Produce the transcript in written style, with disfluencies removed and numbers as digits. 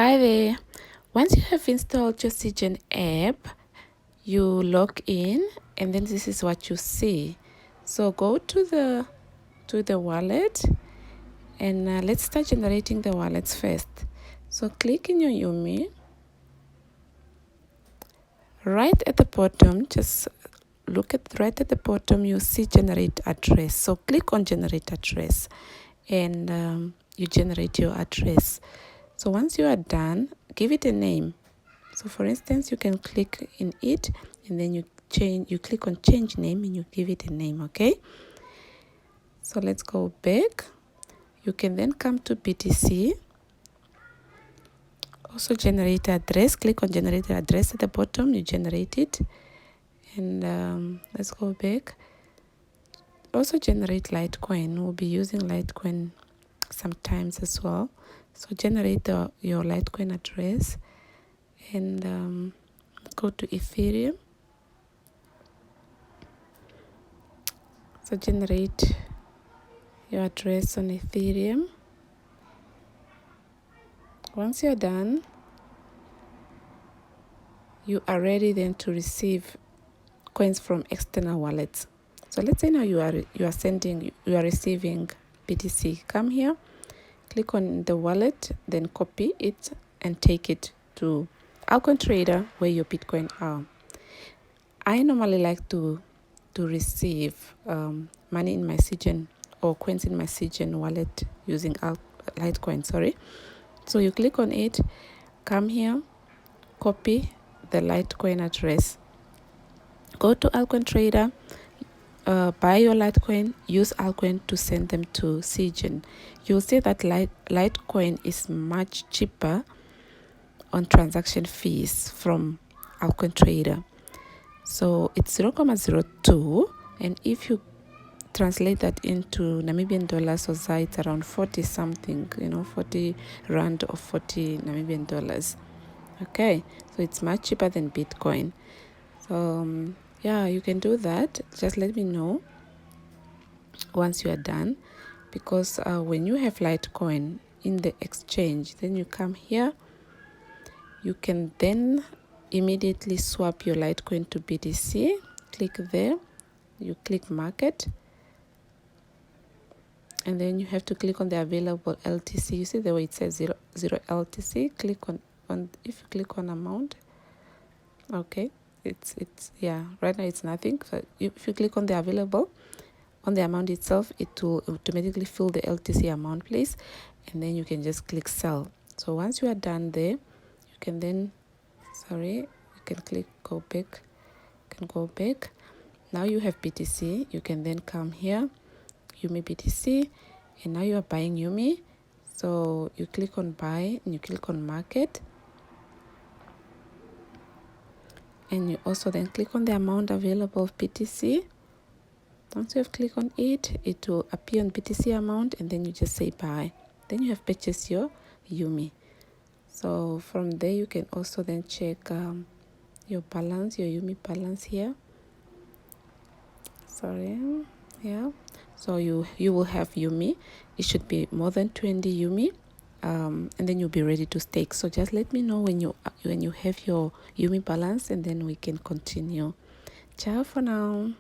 Hi there. Once you have installed your SIGEN app, you log in and then this is what you see. So go to the wallet and let's start generating the wallets first. So click in your UMI. Right at the bottom, just look at right at the bottom, you see generate address. So click on generate address and you generate your address. So once you are done, give it a name. So for instance, you can click in it and then you click on change name and you give it a name, okay? So let's go back. You can then come to BTC. Also generate address. Click on generate address at the bottom. You generate it. And let's go back. Also generate Litecoin. We'll be using Litecoin sometimes as well. So generate your Litecoin address and go to Ethereum. So generate your address on Ethereum. Once you're done, you are ready then to receive coins from external wallets. So let's say now you are receiving BTC. Come here, click on the wallet, then copy it and take it to Altcointrader where your Bitcoin are. I normally like to receive money in my SIGEN or coins in my SIGEN wallet using Litecoin, So you click on it, come here, copy the Litecoin address. Go to Altcointrader, buy your Litecoin, use Altcoin to send them to SIGEN. You'll see that Litecoin is much cheaper on transaction fees from Altcointrader. So it's 0.02, and if you translate that into Namibian dollars or ZAR, it's around 40 something, 40 rand or 40 Namibian dollars. Okay, so it's much cheaper than Bitcoin. So yeah, you can do that. Just let me know once you are done, because when you have Litecoin in the exchange, then you come here, you can then immediately swap your Litecoin to BTC. Click there, you click market, and then you have to click on the available LTC. You see the way it says 0 LTC. Click on if you click on amount, okay, it's yeah, right now it's nothing. So if you click on the available, on the amount itself, it will automatically fill the LTC amount, please, and then you can just click sell. So once you are done there, you can then you can click go back. Now you have BTC. You can then come here, UMI BTC, and now you are buying UMI. So you click on buy and you click on market, and you also then click on the amount available of BTC. Once you have clicked on it, it will appear on BTC amount, and then you just say buy. Then you have purchased your UMI. So from there you can also then check your balance, your UMI balance here. Yeah. So you will have UMI. It should be more than 20 UMI, and then you'll be ready to stake. So just let me know when you have your UMI balance, and then we can continue. Ciao for now.